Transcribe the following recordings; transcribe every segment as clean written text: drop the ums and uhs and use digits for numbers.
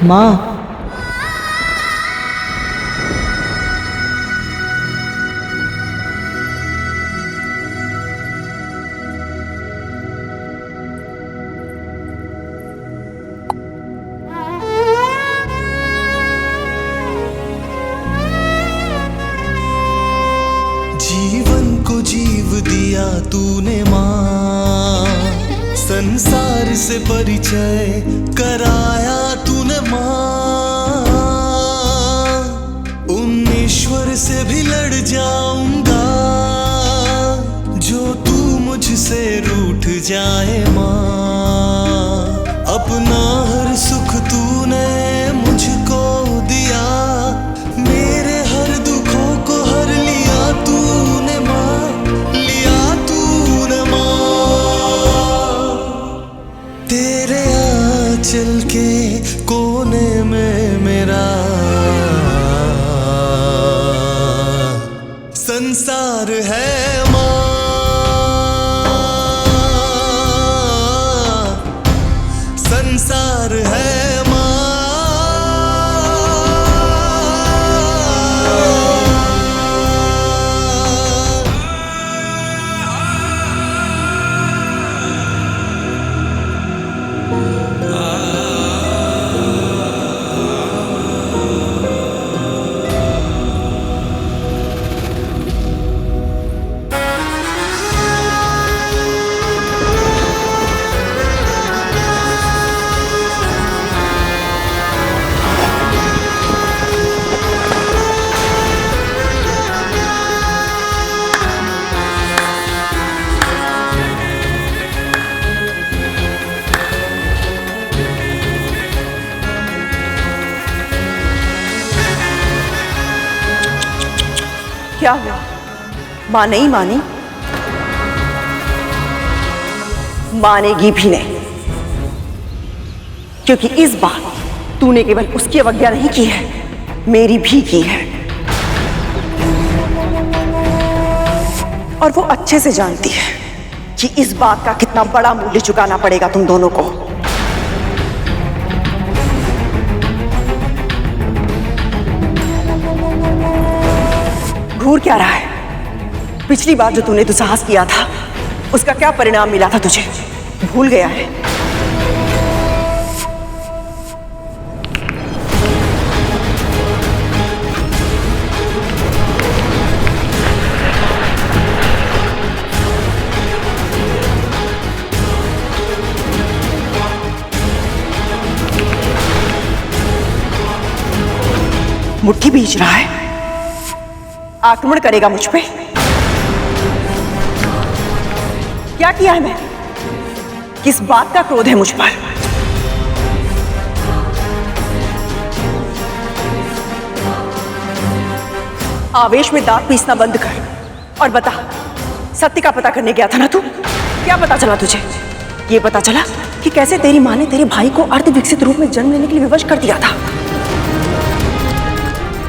माँ। जीवन को जीव दिया तूने माँ, संसार से परिचय कराया तूने माँ। उन ईश्वर से भी लड़ जाऊंगा जो तू मुझसे रूठ जाए माँ। अपना हर सुख तूने मुझको दिया, मेरे हर दुखों को हर लिया तूने माँ, लिया तूने माँ। तेरे आंचल के कोने में मेरा संसार है माँ, संसार है माँ। क्या हुआ? माँ नहीं मानी? मानेगी भी नहीं, क्योंकि इस बार तूने केवल उसकी अवज्ञा नहीं की है, मेरी भी की है। और वो अच्छे से जानती है कि इस बात का कितना बड़ा मूल्य चुकाना पड़ेगा तुम दोनों को। घूर क्या रहा है? पिछली बार जो तूने दुस्साहस किया था उसका क्या परिणाम मिला था तुझे? भूल गया है? मुट्ठी बीच रहा है, आक्रमण करेगा मुझ पे। क्या किया है मैं? किस बात का क्रोध है मुझ पर? आवेश में दांत पीसना बंद कर और बता, सत्य का पता करने गया था ना तू? क्या पता चला तुझे? ये पता चला कि कैसे तेरी माँ ने तेरे भाई को अर्ध विकसित रूप में जन्म लेने के लिए विवश कर दिया था?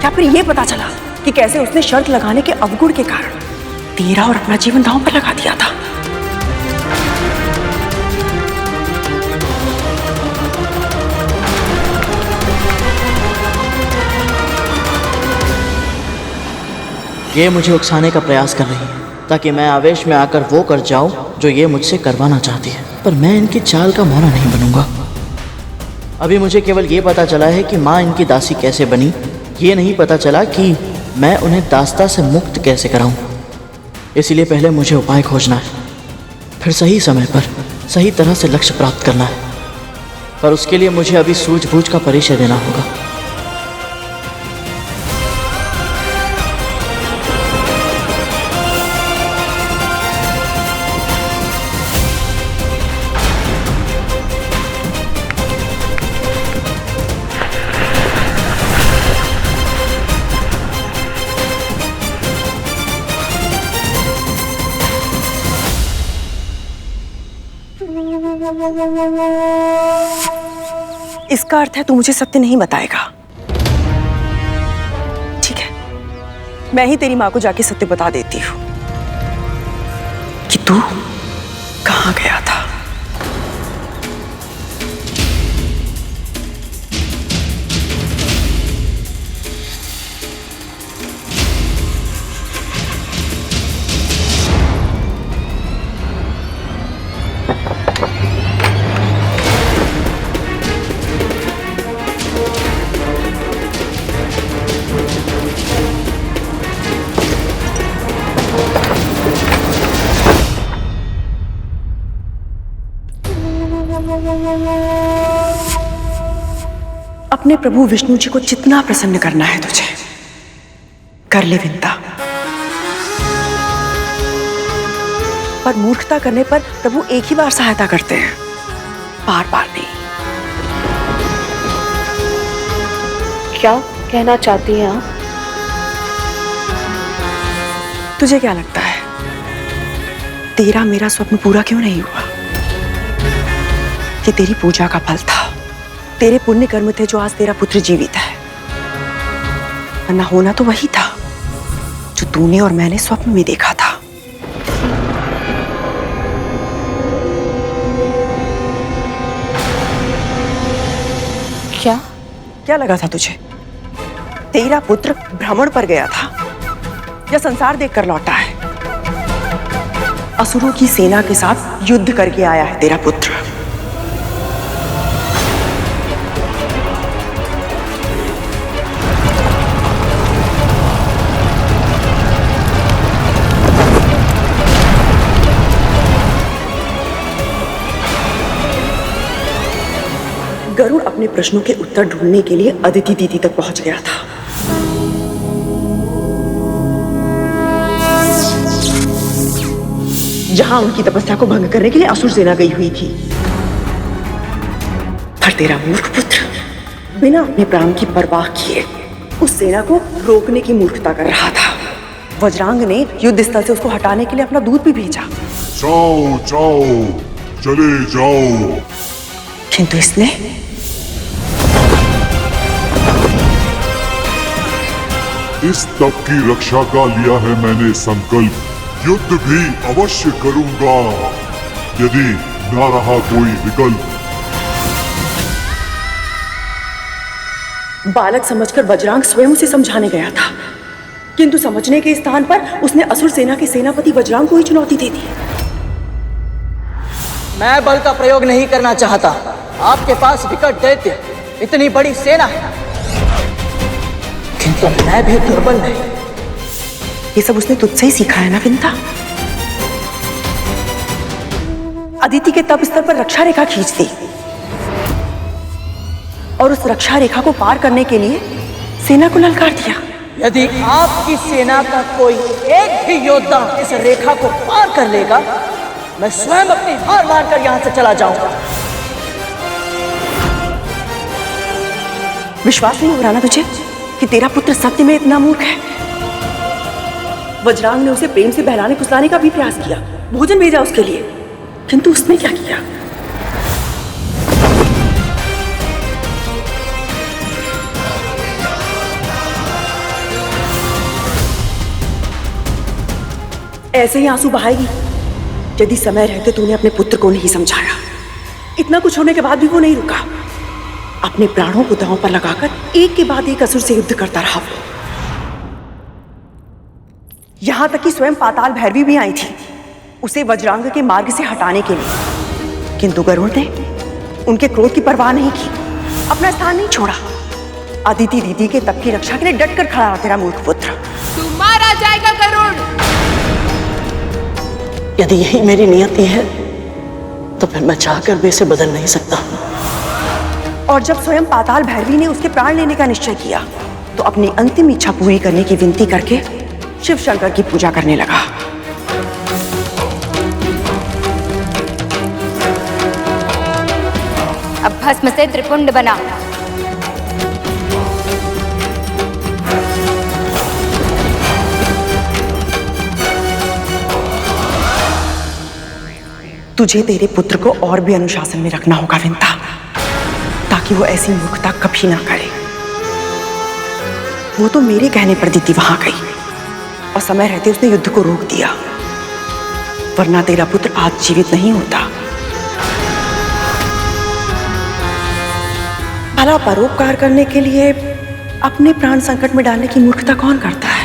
क्या फिर ये पता चला कि कैसे उसने शर्त लगाने के अवगुण के कारण तेरा और अपना जीवन दांव पर लगा दिया था? ये मुझे उकसाने का प्रयास कर रही है ताकि मैं आवेश में आकर वो कर जाऊं जो ये मुझसे करवाना चाहती है, पर मैं इनकी चाल का मोहरा नहीं बनूंगा। अभी मुझे केवल ये पता चला है कि माँ इनकी दासी कैसे बनी, ये नहीं पता चला कि मैं उन्हें दास्ता से मुक्त कैसे कराऊं। इसलिए पहले मुझे उपाय खोजना है, फिर सही समय पर सही तरह से लक्ष्य प्राप्त करना है, पर उसके लिए मुझे अभी सूझबूझ का परिचय देना होगा। इसका अर्थ है तू मुझे सत्य नहीं बताएगा। ठीक है, मैं ही तेरी माँ को जाके सत्य बता देती हूँ कि तू कहाँ गया था। अपने प्रभु विष्णु जी को जितना प्रसन्न करना है तुझे कर ले विंता, पर मूर्खता करने पर प्रभु एक ही बार सहायता करते हैं, बार बार नहीं। क्या कहना चाहती हैं आप? तुझे क्या लगता है तेरा मेरा स्वप्न पूरा क्यों नहीं हुआ? ये तेरी पूजा का फल था, तेरे पुण्य कर्म थे जो आज तेरा पुत्र जीवित है, वरना होना तो वही था जो तूने और मैंने स्वप्न में देखा था। क्या लगा था तुझे? तेरा पुत्र भ्रमण पर गया था या संसार देखकर लौटा है? असुरों की सेना के साथ युद्ध करके आया है तेरा पुत्र। गरुड़ अपने प्रश्नों के उत्तर ढूंढने के लिए अदिति दीदी तक पहुंच गया था। जहां उनकी तपस्या को भंग करने के लिए असुर सेना गई हुई थी। पर तेरा मूर्ख पुत्र बिना अपने प्राण की परवाह किए उस सेना को रोकने की मूर्खता कर रहा था। वज्रांग ने युद्ध स्थल से उसको हटाने के लिए अपना दूत भी भेजा। जाओ जाओ, चले जाओ। किंतु इसने इस तप की रक्षा का लिया है मैंने संकल्प। युद्ध भी अवश्य करूंगा यदि ना रहा कोई विकल्प। बालक समझकर वज्रांग स्वयं उसे समझाने गया था, किंतु समझने के स्थान पर उसने असुर सेना के सेनापति वज्रांग को ही चुनौती दे दी। मैं बल का प्रयोग नहीं करना चाहता। आपके पास विकट दैत्य, इतनी बड़ी सेना है, किंतु मैं भी दुर्बल नहीं। ये सब उसने तुझसे ही सीखा है ना विंता? अदिति के तप स्तर पर रक्षा रेखा खींच दी और उस रक्षा रेखा को पार करने के लिए सेना को ललकार दिया। यदि आपकी सेना का कोई एक भी योद्धा इस रेखा को पार कर लेगा, मैं स्वयं अपनी हार मारकर यहां से चला जाऊंगा। विश्वास नहीं हो रहा ना तुझे कि तेरा पुत्र सत्य में इतना मूर्ख है? वज्रांग ने उसे प्रेम से बहलाने फुसलाने का भी प्रयास किया, भोजन भेजा उसके लिए, किंतु उसने क्या किया? ऐसे ही आंसू बहाएगी यदि समय रहते तूने अपने पुत्र को नहीं समझाया। इतना कुछ होने के बाद भी वो नहीं रुका, अपने प्राणों को दांव पर लगाकर एक के बाद एक असुर से युद्ध करता रहा। यहां तक कि स्वयं पाताल भैरवी भी आई थी उसे वज्रांग के मार्ग से हटाने के लिए, किंतु गरुड़ ने उनके क्रोध की परवाह नहीं की, अपना स्थान नहीं छोड़ा। अदिति दीदी के तप की रक्षा के लिए डटकर खड़ा रहा तेरा मूर्ख पुत्र। तू मारा जाएगा गरुड़। यदि यही मेरी नियति है तो फिर मैं चाहकर भी इसे बदल नहीं सकता। और जब स्वयं पाताल भैरवी ने उसके प्राण लेने का निश्चय किया तो अपनी अंतिम इच्छा पूरी करने की विनती करके शिव शंकर की पूजा करने लगा। अब भस्म से त्रिपुंड बना। तुझे तेरे पुत्र को और भी अनुशासन में रखना होगा विंता, ताकि वो ऐसी मूर्खता कभी ना करे। वो तो मेरे कहने पर दीदी वहां गई और समय रहते उसने युद्ध को रोक दिया, वरना तेरा पुत्र आज जीवित नहीं होता। भला परोपकार करने के लिए अपने प्राण संकट में डालने की मूर्खता कौन करता है?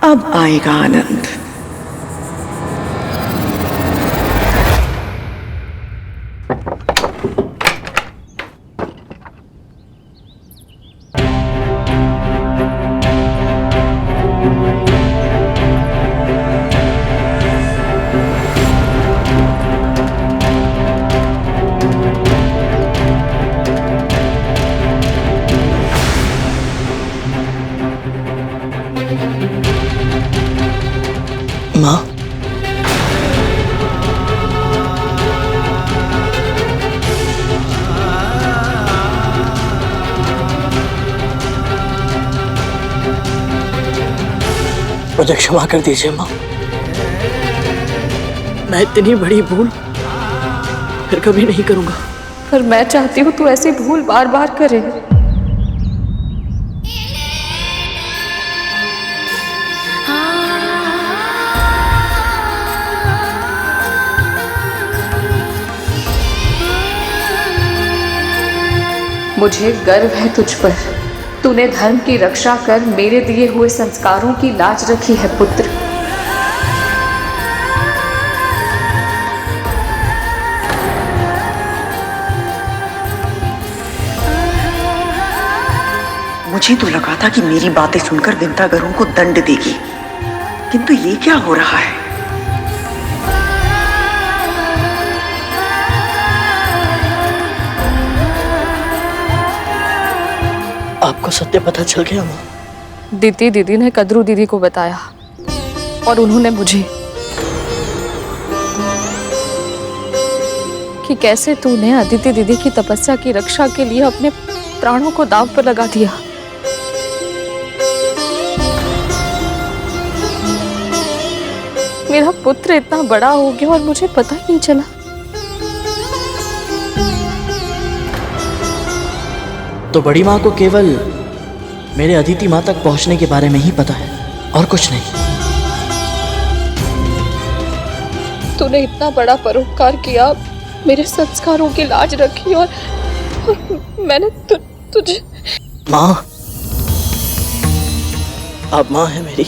अब आएगा आनंद। मुझे क्षमा कर दीजिए माँ। मैं इतनी बड़ी भूल फिर कभी नहीं करूंगा। पर मैं चाहती हूँ तू ऐसी भूल बार बार करे। मुझे गर्व है तुझ पर। तूने धर्म की रक्षा कर मेरे दिए हुए संस्कारों की लाज रखी है पुत्र। मुझे तो लगा था कि मेरी बातें सुनकर विंता गरुड़ को दंड देगी, किंतु ये क्या हो रहा है? आपको सत्य पता चल गया माँ? दीदी ने कद्रू दीदी को बताया और उन्होंने मुझे कि कैसे तूने अदिति दीदी की तपस्या की रक्षा के लिए अपने प्राणों को दांव पर लगा दिया। मेरा पुत्र इतना बड़ा हो गया और मुझे पता ही नहीं चला। तो बड़ी माँ को केवल मेरे अदिति माँ तक पहुंचने के बारे में ही पता है और कुछ नहीं। तूने इतना बड़ा परोपकार किया, मेरे संस्कारों की लाज रखी और मैंने तुझे। माँ, आप माँ है मेरी।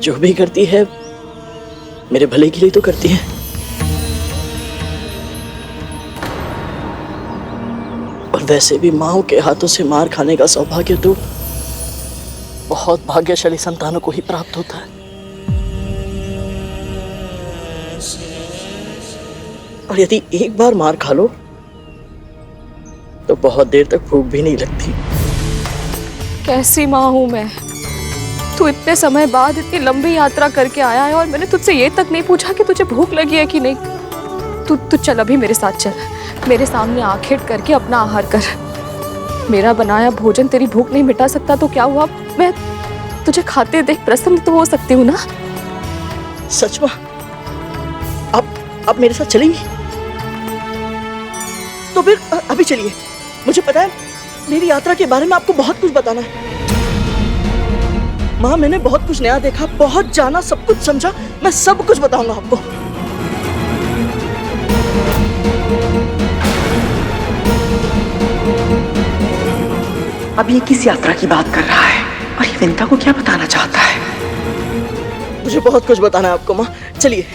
जो भी करती है मेरे भले के लिए तो करती है। और वैसे भी माँ के हाथों से मार खाने का सौभाग्य तो बहुत भाग्यशाली संतानों को ही प्राप्त होता है। और यदि एक बार मार खा लो तो बहुत देर तक भूख भी नहीं लगती। कैसी माँ हूँ मैं? तू इतने समय बाद इतनी लंबी यात्रा करके आया है और मैंने तुझसे ये तक नहीं पूछा कि तुझे भूख लगी है कि नहीं। तू चल, अभी मेरे साथ चल। मेरे सामने आंखें करके अपना आहार कर। मेरा बनाया भोजन तेरी भूख नहीं मिटा सकता तो क्या हुआ, मैं तुझे खाते देख प्रसन्न तो हो सकती हूँ ना? सच माँ, आप मेरे साथ चलेंगी? तो फिर अभी चलिए। मुझे पता है मेरी यात्रा के बारे में आपको बहुत कुछ बताना है। माँ, मैंने बहुत कुछ नया देखा, बहुत जाना, सब कुछ समझा। मैं सब कुछ बताऊंगा आपको। अब ये किस यात्रा की बात कर रहा है और ये विंता को क्या बताना चाहता है? मुझे बहुत कुछ बताना है आपको माँ, चलिए।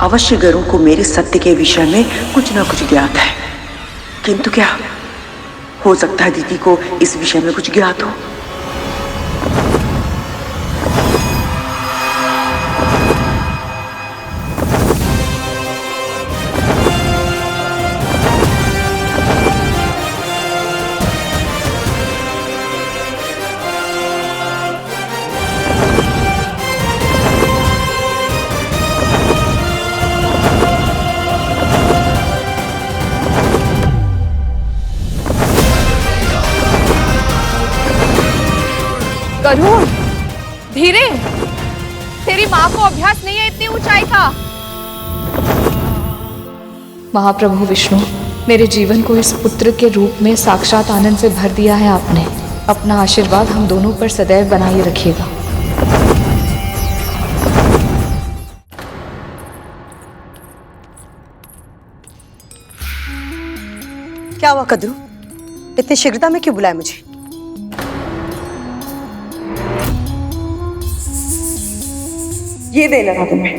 अवश्य गरुड़ को मेरे सत्य के विषय में कुछ न कुछ ज्ञात है, किंतु क्या हो सकता है दीदी को इस विषय में कुछ ज्ञात हो? गरुड़, धीरे। तेरी माँ को अभ्यास नहीं है इतनी ऊंचाई का। महाप्रभु विष्णु, मेरे जीवन को इस पुत्र के रूप में साक्षात आनंद से भर दिया है आपने। अपना आशीर्वाद हम दोनों पर सदैव बनाए रखिएगा। क्या हुआ कद्रू, इतनी शीघ्रता में क्यों बुलाया मुझे? ये देना था तुम्हें।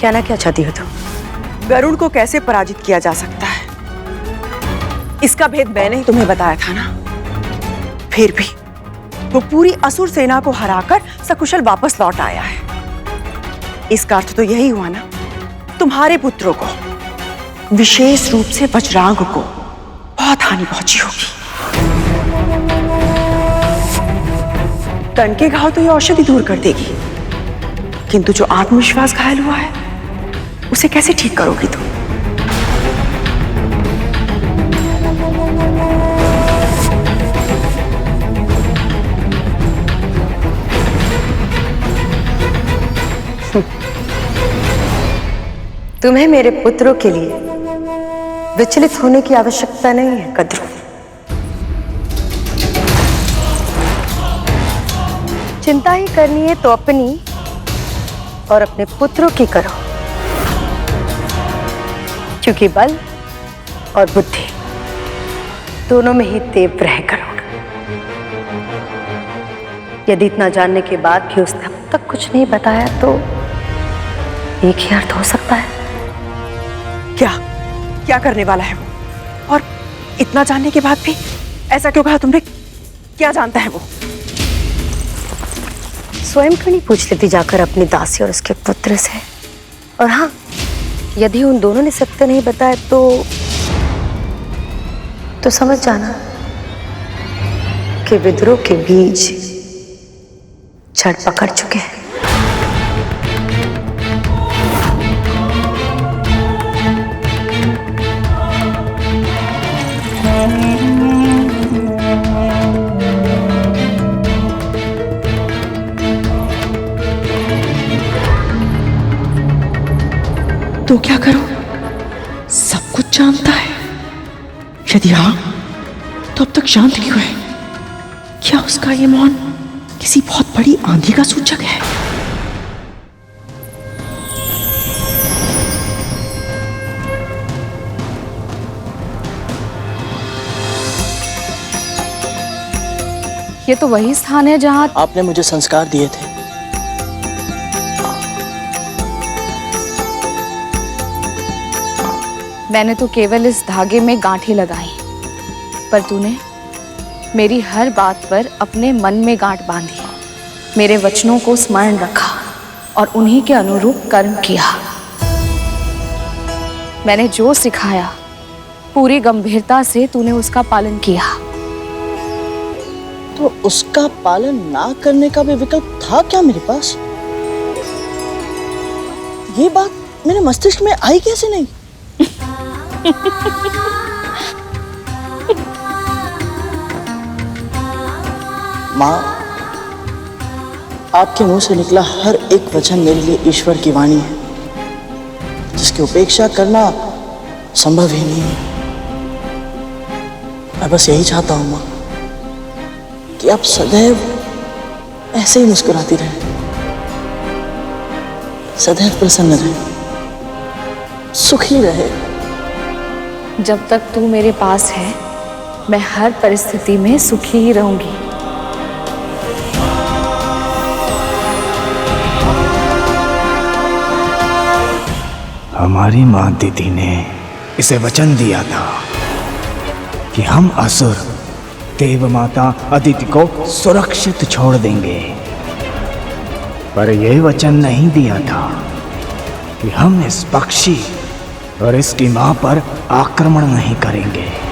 कहना क्या चाहती हो तुम? गरुड़ को कैसे पराजित किया जा सकता है, इसका भेद मैंने ही तुम्हें बताया था ना। फिर भी वो पूरी असुर सेना को हराकर सकुशल वापस लौट आया है। इसका अर्थ तो यही हुआ ना, तुम्हारे पुत्रों को विशेष रूप से वज्रांग को बहुत हानि पहुंची होगी। तन के घाव तो ये औषधि दूर कर देगी, किंतु जो आत्मविश्वास घायल हुआ है उसे कैसे ठीक करोगी तुम? तुम्हें मेरे पुत्रों के लिए विचलित होने की आवश्यकता नहीं है कद्रू। चिंता ही करनी है तो अपनी और अपने पुत्रों की करो, क्योंकि बल और बुद्धि दोनों में ही तीव्र है करुण। यदि इतना जानने के बाद भी उसने अब तक कुछ नहीं बताया तो एक ही अर्थ हो सकता है। क्या करने वाला है वो? और इतना जानने के बाद भी ऐसा क्यों कहा तुमने? क्या जानता है वो? स्वयं क्यों नहीं पूछ लेती जाकर अपनी दासी और उसके पुत्र से? और हाँ, यदि उन दोनों ने सत्य नहीं बताया तो समझ जाना कि विद्रोह के बीज जड़ पकड़ चुके हैं। तो क्या करो? सब कुछ जानता है? यदि हाँ, तो अब तक शांत क्यों है? क्या उसका ये मौन किसी बहुत बड़ी आंधी का सूचक है? ये तो वही स्थान है जहां आपने मुझे संस्कार दिए थे। मैंने तो केवल इस धागे में गांठें लगाई, पर तूने मेरी हर बात पर अपने मन में गांठ बांधी, मेरे वचनों को स्मरण रखा और उन्हीं के अनुरूप कर्म किया। मैंने जो सिखाया पूरी गंभीरता से तूने उसका पालन किया। तो उसका पालन ना करने का भी विकल्प था क्या मेरे पास? ये बात मेरे मस्तिष्क में आई कैसे नहीं? माँ, आपके मुंह से निकला हर एक वचन मेरे लिए ईश्वर की वाणी है, जिसकी उपेक्षा करना संभव ही नहीं है। मैं बस यही चाहता हूं माँ कि आप सदैव ऐसे ही मुस्कुराती रहें, सदैव प्रसन्न रहें, सुखी रहे। जब तक तू मेरे पास है, मैं हर परिस्थिति में सुखी ही रहूंगी। हमारी माँ दीदी ने इसे वचन दिया था कि हम असुर देव माता अदिति को सुरक्षित छोड़ देंगे, पर यह वचन नहीं दिया था कि हम इस पक्षी और इसकी मां पर आक्रमण नहीं करेंगे।